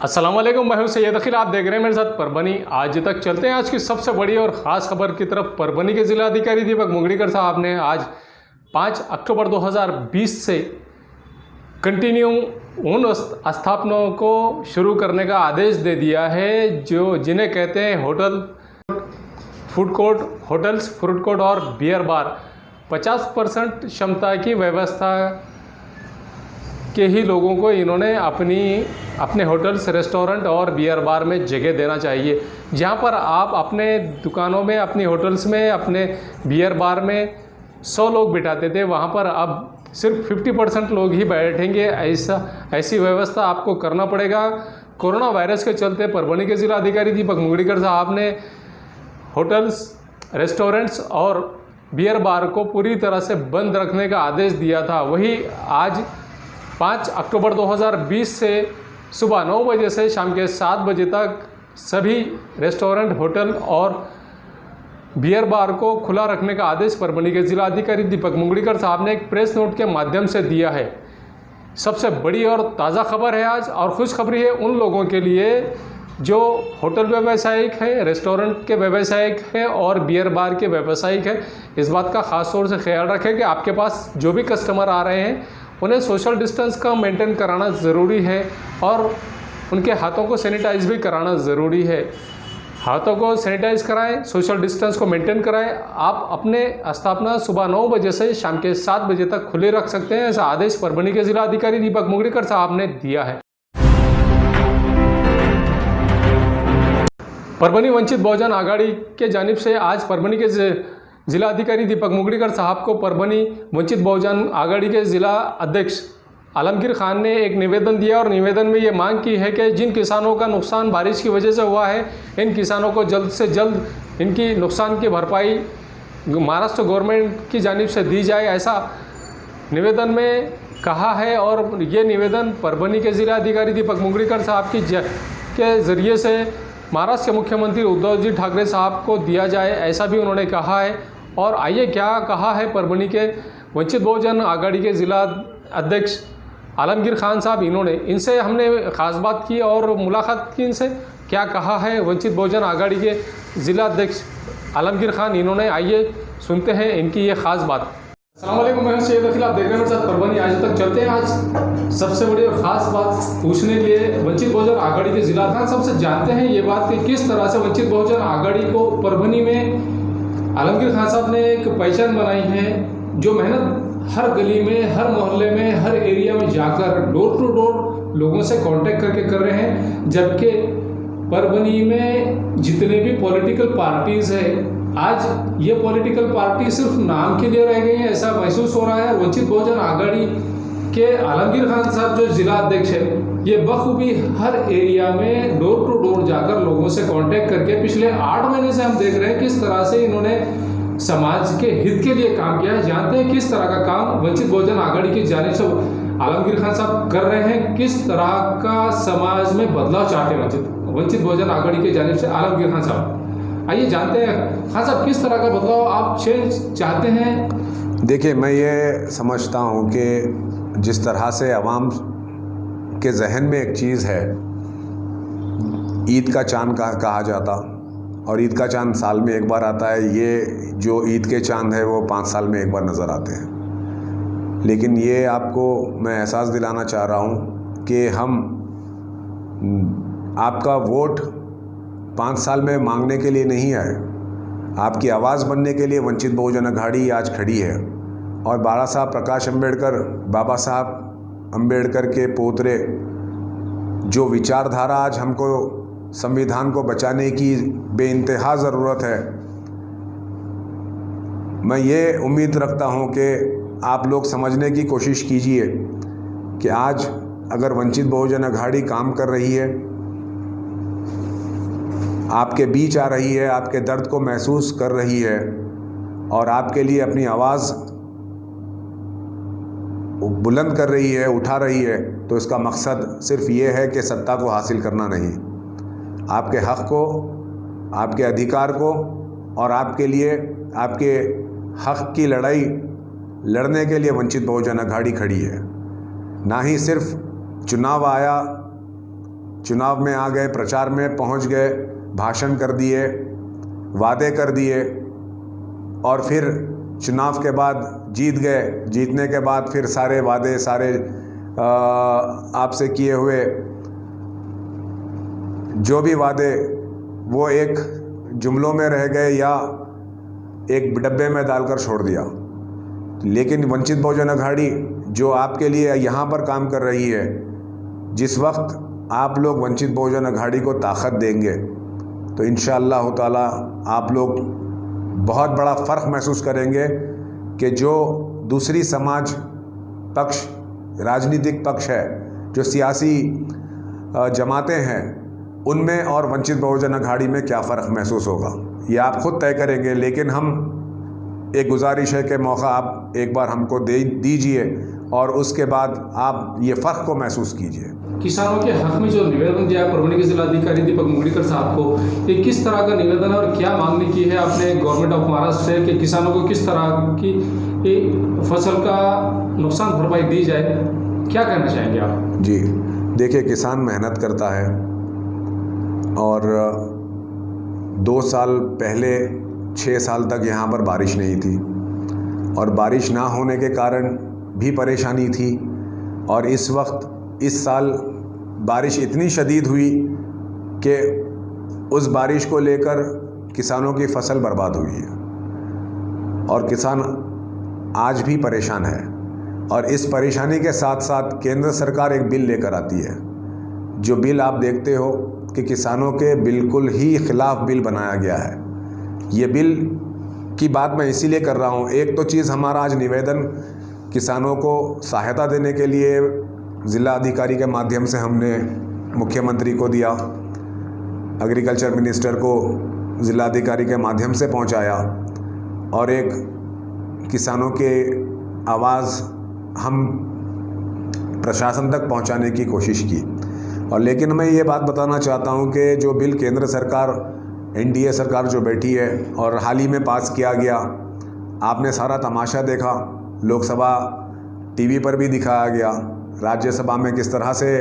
अस्सलाम वालेकुम, मैं हूं सैयद अखिल। आप देख रहे हैं मेरे साथ परभनी आज तक। चलते हैं आज की सबसे बड़ी और ख़ास खबर की तरफ। परभनी के जिला अधिकारी दीपक मुगड़ीकर साहब ने आज 5 अक्टूबर 2020 से कंटिन्यू उन स्थापनाओं को शुरू करने का आदेश दे दिया है जिन्हें कहते हैं होटल्स, फूड कोर्ट और बियर बार। 50% क्षमता की व्यवस्था के ही लोगों को इन्होंने अपने होटल्स, रेस्टोरेंट और बियर बार में जगह देना चाहिए। जहां पर आप अपने दुकानों में, अपनी होटल्स में, अपने बियर बार में 100 लोग बिठाते थे, वहां पर अब सिर्फ 50% लोग ही बैठेंगे। ऐसी व्यवस्था आपको करना पड़ेगा। कोरोना वायरस के चलते परभनी के जिला अधिकारी दीपक मुगड़ीकर साहब ने होटल्स, रेस्टोरेंट्स और बियर बार को पूरी तरह से बंद रखने का आदेश दिया था। वही आज 5 अक्टूबर 2020 से सुबह 9 बजे से शाम के 7 बजे तक सभी रेस्टोरेंट, होटल और बियर बार को खुला रखने का आदेश परभनी के जिला अधिकारी दीपक मुगड़ीकर साहब ने एक प्रेस नोट के माध्यम से दिया है। सबसे बड़ी और ताज़ा खबर है आज, और खुशखबरी है उन लोगों के लिए जो होटल व्यवसायिक है, रेस्टोरेंट के व्यवसायिक है और बियर बार के व्यवसायिक है। इस बात का ख़ास तौर से ख्याल रखें कि आपके पास जो भी कस्टमर आ रहे हैं उन्हें सोशल डिस्टेंस का मेंटेन कराना ज़रूरी है और उनके हाथों को सैनिटाइज भी कराना ज़रूरी है। हाथों को सैनिटाइज कराएं, सोशल डिस्टेंस को मेंटेन कराएं। आप अपने स्थापना सुबह 9 बजे से शाम के 7 बजे तक खुले रख सकते हैं। ऐसा आदेश परभनी के जिला अधिकारी दीपक मुगड़ीकर साहब ने दिया है। परभनी वंचित बहुजन आघाड़ी के जानिब से आज परभनी के जिला अधिकारी दीपक मुगड़ीकर साहब को परभनी वंचित बहुजन आघाड़ी के जिला अध्यक्ष आलमगीर खान ने एक निवेदन दिया और निवेदन में ये मांग की है कि जिन किसानों का नुकसान बारिश की वजह से हुआ है, इन किसानों को जल्द से जल्द इनकी नुकसान की भरपाई महाराष्ट्र गवर्नमेंट की जानिब से दी जाए, ऐसा निवेदन में कहा है। और ये निवेदन परभनी के जिला अधिकारी दीपक मुगड़ीकर साहब के ज़रिए से महाराष्ट्र के मुख्यमंत्री उद्धव जी ठाकरे साहब को दिया जाए, ऐसा भी उन्होंने कहा है। और आइए क्या कहा है परभनी के वंचित बहुजन आघाड़ी के जिला अध्यक्ष आलमगीर खान साहब। इनसे हमने ख़ास बात की और मुलाकात की। इनसे क्या कहा है वंचित बहुजन आघाड़ी के जिला अध्यक्ष आलमगीर खान, इन्होंने, आइए सुनते हैं इनकी ये ख़ास बात। अस्सलाम वालेकुम, मैं सैयद अखिल। आप देख रहे हैं मेरे साथ परभनी आज तक। चलते हैं आज सबसे बड़ी और ख़ास बात पूछने के लिए वंचित बहुजन आघाड़ी के जिला खान सबसे जानते हैं ये बात कि किस तरह से वंचित बहुजन आघाड़ी को परभनी में आलमगीर खान साहब ने एक पहचान बनाई है, जो मेहनत हर गली में, हर मोहल्ले में, हर एरिया में जाकर डोर टू डोर लोगों से कांटेक्ट करके कर रहे हैं। जबकि परभनी में जितने भी पॉलिटिकल पार्टीज़ है, आज ये पॉलिटिकल पार्टी सिर्फ नाम के लिए रह गई है, ऐसा महसूस हो रहा है। वंचित बहुजन आघाड़ी के आलमगीर खान साहब जो जिला अध्यक्ष है, ये बखूबी हर एरिया में डोर टू डोर जाकर लोगों से कांटेक्ट करके पिछले 8 महीने से हम देख रहे हैं किस तरह से इन्होंने समाज के हित के लिए काम किया है। जानते हैं किस तरह का काम वंचित बहुजन आघाड़ी की जानिब से आलमगीर खान साहब कर रहे हैं, किस तरह का समाज में बदलाव चाहते हैं वंचित बहुजन आघाड़ी की जानिब से आलमगीर खान साहब। आइए जानते हैं खान साहब किस तरह का बदलाव आप चाहते हैं। देखिए, मैं ये समझता हूँ कि जिस तरह से अवाम के जहन में एक चीज़ है, ईद का चांद कहा जाता, और ईद का चांद साल में एक बार आता है। ये जो ईद के चांद है वो 5 साल में एक बार नज़र आते हैं। लेकिन ये आपको मैं एहसास दिलाना चाह रहा हूँ कि हम आपका वोट 5 साल में मांगने के लिए नहीं आए, आपकी आवाज़ बनने के लिए वंचित बहुजन आघाड़ी आज खड़ी है। और बाबा साहब प्रकाश अम्बेडकर, बाबा साहब अम्बेडकर के पोतरे जो विचारधारा आज हमको संविधान को बचाने की बेइंतहा ज़रूरत है, मैं ये उम्मीद रखता हूँ कि आप लोग समझने की कोशिश कीजिए कि आज अगर वंचित बहुजन आघाड़ी काम कर रही है, आपके बीच आ रही है, आपके दर्द को महसूस कर रही है और आपके लिए अपनी आवाज़ बुलंद कर रही है, उठा रही है, तो इसका मकसद सिर्फ ये है कि सत्ता को हासिल करना नहीं, आपके हक़ को, आपके अधिकार को और आपके लिए आपके हक़ की लड़ाई लड़ने के लिए वंचित बहुजन आघाड़ी खड़ी है। ना ही सिर्फ चुनाव आया चुनाव में आ गए, प्रचार में पहुंच गए, भाषण कर दिए, वादे कर दिए और फिर चुनाव के बाद जीत गए। जीतने के बाद फिर सारे वादे, सारे आपसे किए हुए जो भी वादे वो एक जुमलों में रह गए या एक डब्बे में डालकर छोड़ दिया। लेकिन वंचित बहुजन अघाड़ी जो आपके लिए यहाँ पर काम कर रही है, जिस वक्त आप लोग वंचित बहुजन अघाड़ी को ताकत देंगे तो इंशाअल्लाह ताला आप लोग बहुत बड़ा फ़र्क महसूस करेंगे कि जो दूसरी समाज पक्ष, राजनीतिक पक्ष है, जो सियासी जमातें हैं, उनमें और वंचित बहुजन अघाड़ी में क्या फ़र्क महसूस होगा ये आप खुद तय करेंगे। लेकिन हम एक गुजारिश है कि मौका आप एक बार हमको दे दीजिए और उसके बाद आप ये फ़र्क को महसूस कीजिए। किसानों के हक में जो निवेदन दिया परभनी के जिलाधिकारी दीपक मुगलीकर साहब को, ये किस तरह का निवेदन है और क्या मांगनी की है आपने गवर्नमेंट ऑफ महाराष्ट्र से कि किसानों को किस तरह की फसल का नुकसान भरपाई दी जाए, क्या कहना चाहेंगे आप? जी देखिए, किसान मेहनत करता है और 2 साल पहले 6 साल तक यहाँ पर बारिश नहीं थी और बारिश ना होने के कारण भी परेशानी थी। और इस वक्त इस साल बारिश इतनी शदीद हुई कि उस बारिश को लेकर किसानों की फसल बर्बाद हुई है और किसान आज भी परेशान है। और इस परेशानी के साथ साथ केंद्र सरकार एक बिल लेकर आती है, जो बिल आप देखते हो कि किसानों के बिल्कुल ही खिलाफ बिल बनाया गया है। ये बिल की बात मैं इसीलिए कर रहा हूँ, एक तो चीज़ हमारा आज निवेदन किसानों को सहायता देने के लिए ज़िला अधिकारी के माध्यम से हमने मुख्यमंत्री को दिया, एग्रीकल्चर मिनिस्टर को ज़िला अधिकारी के माध्यम से पहुँचाया और एक किसानों के आवाज़ हम प्रशासन तक पहुँचाने की कोशिश की। और लेकिन मैं ये बात बताना चाहता हूँ कि जो बिल केंद्र सरकार, एनडीए सरकार जो बैठी है और हाल ही में पास किया गया, आपने सारा तमाशा देखा, लोकसभा टीवी पर भी दिखाया गया, राज्यसभा में किस तरह से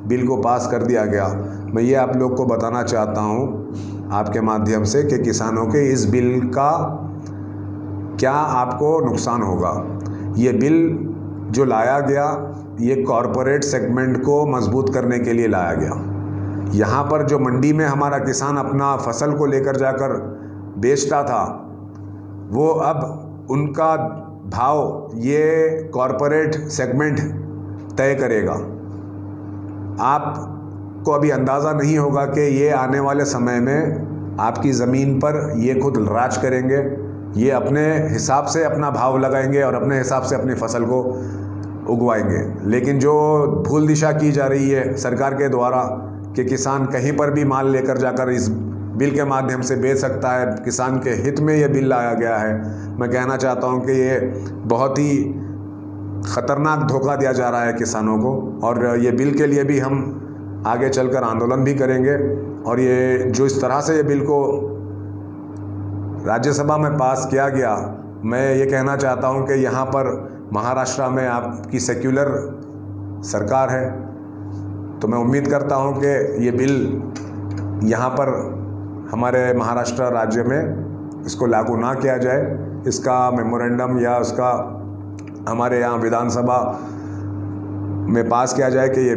बिल को पास कर दिया गया। मैं ये आप लोग को बताना चाहता हूँ आपके माध्यम से कि किसानों के इस बिल का क्या आपको नुकसान होगा। ये बिल जो लाया गया, ये कॉरपोरेट सेगमेंट को मजबूत करने के लिए लाया गया। यहाँ पर जो मंडी में हमारा किसान अपना फसल को लेकर जाकर बेचता था, वो अब उनका भाव ये कॉरपोरेट सेगमेंट तय करेगा। आपको अभी अंदाज़ा नहीं होगा कि ये आने वाले समय में आपकी ज़मीन पर ये खुद राज करेंगे, ये अपने हिसाब से अपना भाव लगाएंगे और अपने हिसाब से अपनी फसल को उगवाएंगे। लेकिन जो भूल दिशा की जा रही है सरकार के द्वारा कि किसान कहीं पर भी माल लेकर जाकर इस बिल के माध्यम से बेच सकता है, किसान के हित में ये बिल लाया गया है। मैं कहना चाहता हूँ कि ये बहुत ही ख़तरनाक धोखा दिया जा रहा है किसानों को और ये बिल के लिए भी हम आगे चलकर आंदोलन भी करेंगे। और ये जो इस तरह से ये बिल को राज्यसभा में पास किया गया, मैं ये कहना चाहता हूँ कि यहाँ पर महाराष्ट्र में आपकी सेक्युलर सरकार है, तो मैं उम्मीद करता हूँ कि ये बिल यहाँ पर हमारे महाराष्ट्र राज्य में इसको लागू ना किया जाए, इसका मेमोरेंडम या उसका हमारे यहाँ विधानसभा में पास किया जाए कि ये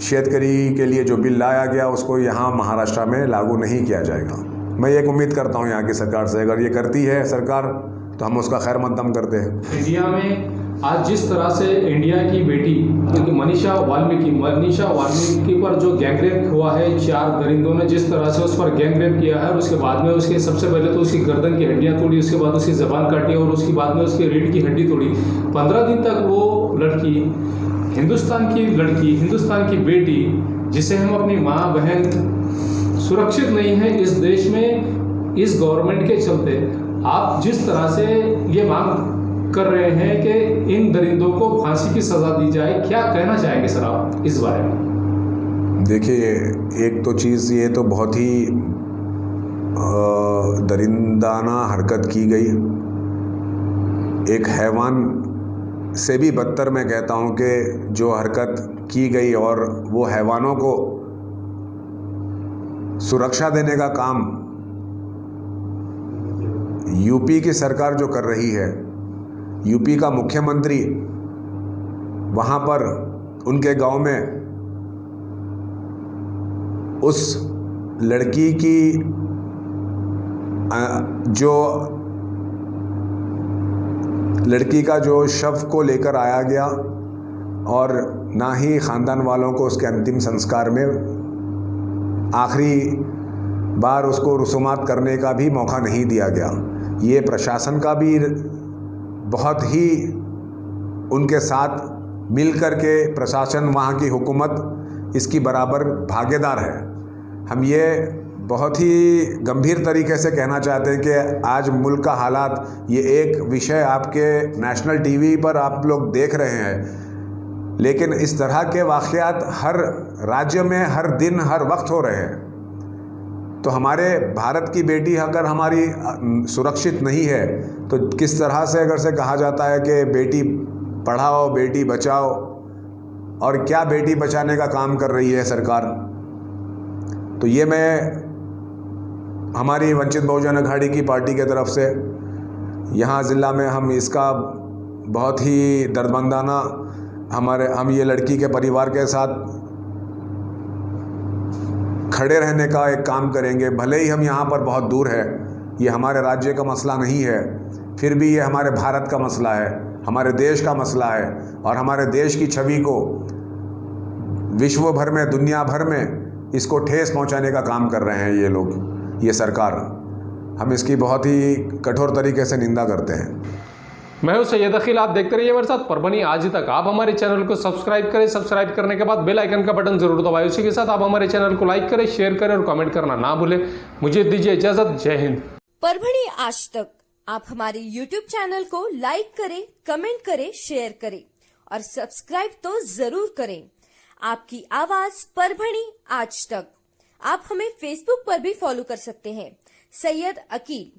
शेतकरी के लिए जो बिल लाया गया उसको यहाँ महाराष्ट्र में लागू नहीं किया जाएगा। मैं एक उम्मीद करता हूँ यहाँ की सरकार से, अगर ये करती है सरकार तो हम उसका खैर मकदम करते हैं। इंडिया में आज जिस तरह से इंडिया की बेटी मनीषा वाल्मीकि पर जो गैंगरेप हुआ है, 4 दरिंदों ने जिस तरह से उस पर गैंगरेप किया है और उसके बाद में उसके सबसे पहले तो उसकी गर्दन की हड्डियां तोड़ी, उसके बाद उसकी ज़बान काटी और उसके बाद में उसकी रीढ़ की हड्डी तोड़ी। 15 दिन तक वो लड़की, हिंदुस्तान की बेटी, जिसे हम अपनी माँ बहन सुरक्षित नहीं है इस देश में, इस गवर्नमेंट के चलते आप जिस तरह से ये मांग कर रहे हैं कि इन दरिंदों को फांसी की सज़ा दी जाए, क्या कहना चाहेंगे सर आप इस बारे में? देखिए, एक तो चीज़ ये तो बहुत ही दरिंदाना हरकत की गई, एक हैवान से भी बदतर मैं कहता हूँ कि जो हरकत की गई और वो हैवानों को सुरक्षा देने का काम यूपी की सरकार जो कर रही है, यूपी का मुख्यमंत्री वहाँ पर उनके गांव में उस लड़की की जो शव को लेकर आया गया और ना ही ख़ानदान वालों को उसके अंतिम संस्कार में आखिरी बार उसको रसूमात करने का भी मौका नहीं दिया गया। ये प्रशासन का भी बहुत ही उनके साथ मिलकर के प्रशासन, वहाँ की हुकूमत इसकी बराबर भागीदार है। हम ये बहुत ही गंभीर तरीके से कहना चाहते हैं कि आज मुल्क का हालात, ये एक विषय आपके नेशनल टीवी पर आप लोग देख रहे हैं, लेकिन इस तरह के वाक़यात हर राज्य में हर दिन हर वक्त हो रहे हैं। तो हमारे भारत की बेटी अगर हमारी सुरक्षित नहीं है तो किस तरह से अगर से कहा जाता है कि बेटी पढ़ाओ बेटी बचाओ, और क्या बेटी बचाने का काम कर रही है सरकार। तो ये मैं हमारी वंचित बहुजन अघाड़ी की पार्टी के तरफ से यहाँ ज़िला में हम इसका बहुत ही दर्दमंदाना हम ये लड़की के परिवार के साथ खड़े रहने का एक काम करेंगे। भले ही हम यहाँ पर बहुत दूर है, ये हमारे राज्य का मसला नहीं है, फिर भी ये हमारे भारत का मसला है, हमारे देश का मसला है, और हमारे देश की छवि को विश्व भर में, दुनिया भर में इसको ठेस पहुँचाने का काम कर रहे हैं ये लोग, ये सरकार। हम इसकी बहुत ही कठोर तरीके से निंदा करते हैं। मैं हूं सैयद अखिल, आप देखते रहिए हमारे साथ परभनी आज तक। आप हमारे चैनल को सब्सक्राइब करें, सब्सक्राइब करने के बाद बेल आइकन का बटन जरूर दबाएं। उसी के साथ आप हमारे चैनल को लाइक करें, शेयर करें और कमेंट करना ना भूलें। मुझे दीजिए इजाजत। जय हिंद। परभनी आज तक आप हमारे YouTube चैनल को लाइक करें, कमेंट करें, शेयर करें और सब्सक्राइब तो जरूर करें। आपकी आवाज परभनी आज तक। आप हमें Facebook पर भी फॉलो कर सकते हैं, सैयद अकील।